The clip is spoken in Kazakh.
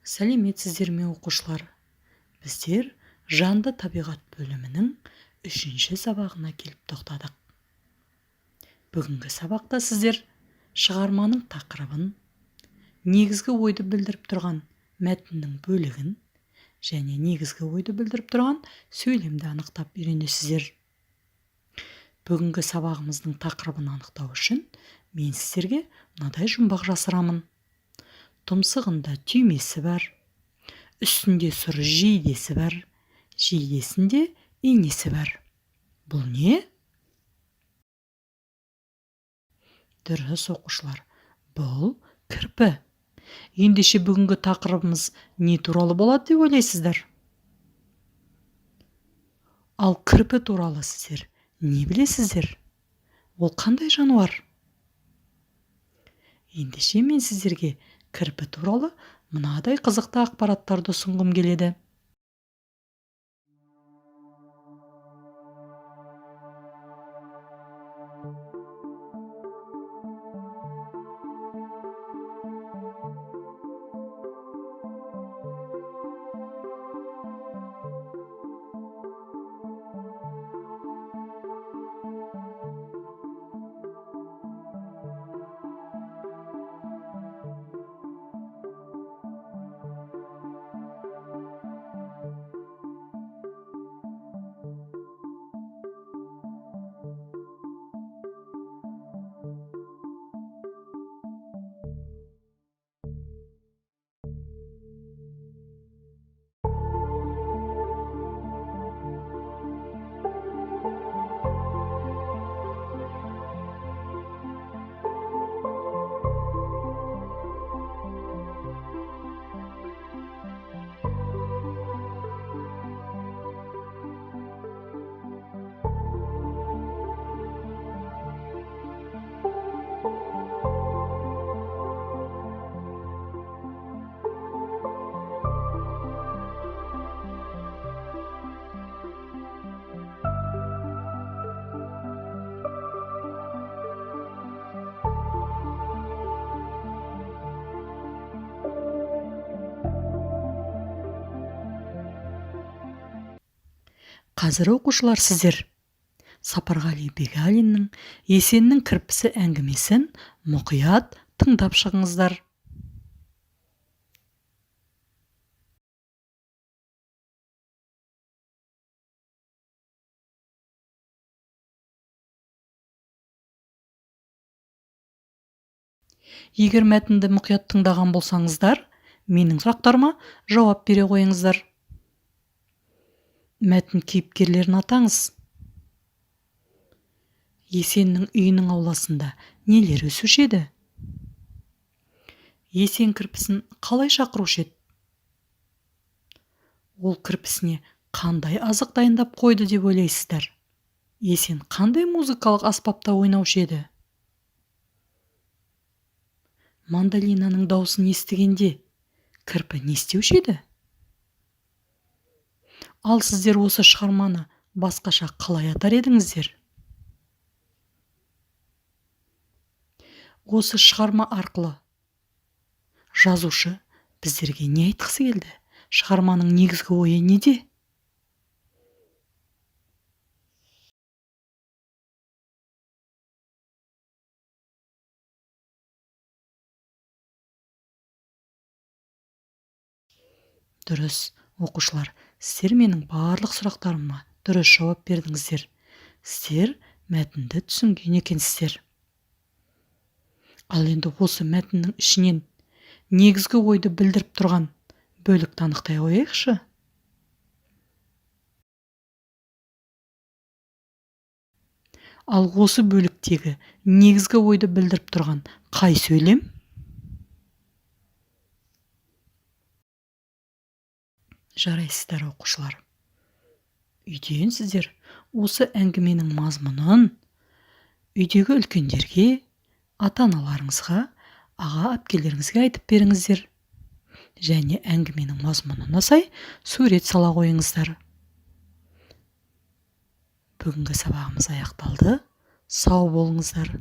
Сәлеметсіздер ме оқушылар? Біздер жанды табиғат бөлімінің 3-ші сабағына келіп тоқтадық. Бүгінгі сабақта сіздер шығарманың тақырыбын, негізгі ойды білдіріп тұрған мәтіннің бөлігін және негізгі ойды білдіріп тұрған сөйлемді анықтап үйренесіздер. Бүгінгі сабағымыздың тақырыбын анықтау үшін мен сіздерге мынадай жұмбақ жасырамын. Тұмсығында түймесі бар, үстінде сұр жейдесі бар, жейдесінде инесі бар. Бұл не? Дұрыс оқушылар, бұл кірпі. Ендеше бүгінгі тақырыбымыз не туралы болады деп ойлайсыздар? Ал кірпі туралы сіздер не білесіздер? Ол қандай жануар? Ендеше мен сіздерге кірпі туралы мынадай қызықты ақпараттарды ұсынғым келеді. Қазір оқушылар сіздер Сапарғали Бегалиннің Есеннің кірпісі әңгімесін мұқият тыңдап шығыңыздар. Егер мәтінді мұқият тыңдаған болсаңыздар, менің сұрақтарыма жауап бере қойыңыздар. Мәтін кейіпкерлерін атаңыз. Есеннің үйінің ауласында нелер өсуші еді? Есен кірпісін қалай шақырушы еді? Ол кірпісіне қандай азық дайындап қойды деп ойлайсыздар? Есен қандай музыкалық аспапта ойнаушы еді? Мандолинаның дауысын естігенде кірпі не істеуші еді? Ал сіздер осы шығарманы басқаша қалай атар едіңіздер? Осы шығарма арқылы жазушы біздерге не айтқысы келді? Шығарманың негізгі ойы неде? Дұрыс, оқушылар, сіздер менің барлық сұрақтарыма дұрыс жауап бердіңіздер. Сіздер мәтінді түсінген екенсіздер. Ал енді осы мәтіннің ішінен негізгі ойды білдіріп тұрған бөлікті анықтай қояйықшы. Ал осы бөліктегі негізгі ойды білдіріп тұрған қай сөйлем? Жарайсыздар оқушылар. Үйден сіздер осы әңгіменің мазмұнын үйдегі үлкендерге, ата-аналарыңызға, аға-әпкелеріңізге айтып беріңіздер. Және әңгіменің мазмұнына сай сурет сала қойыңыздар. Бүгінгі сабағымыз аяқталды. Сау болыңыздар.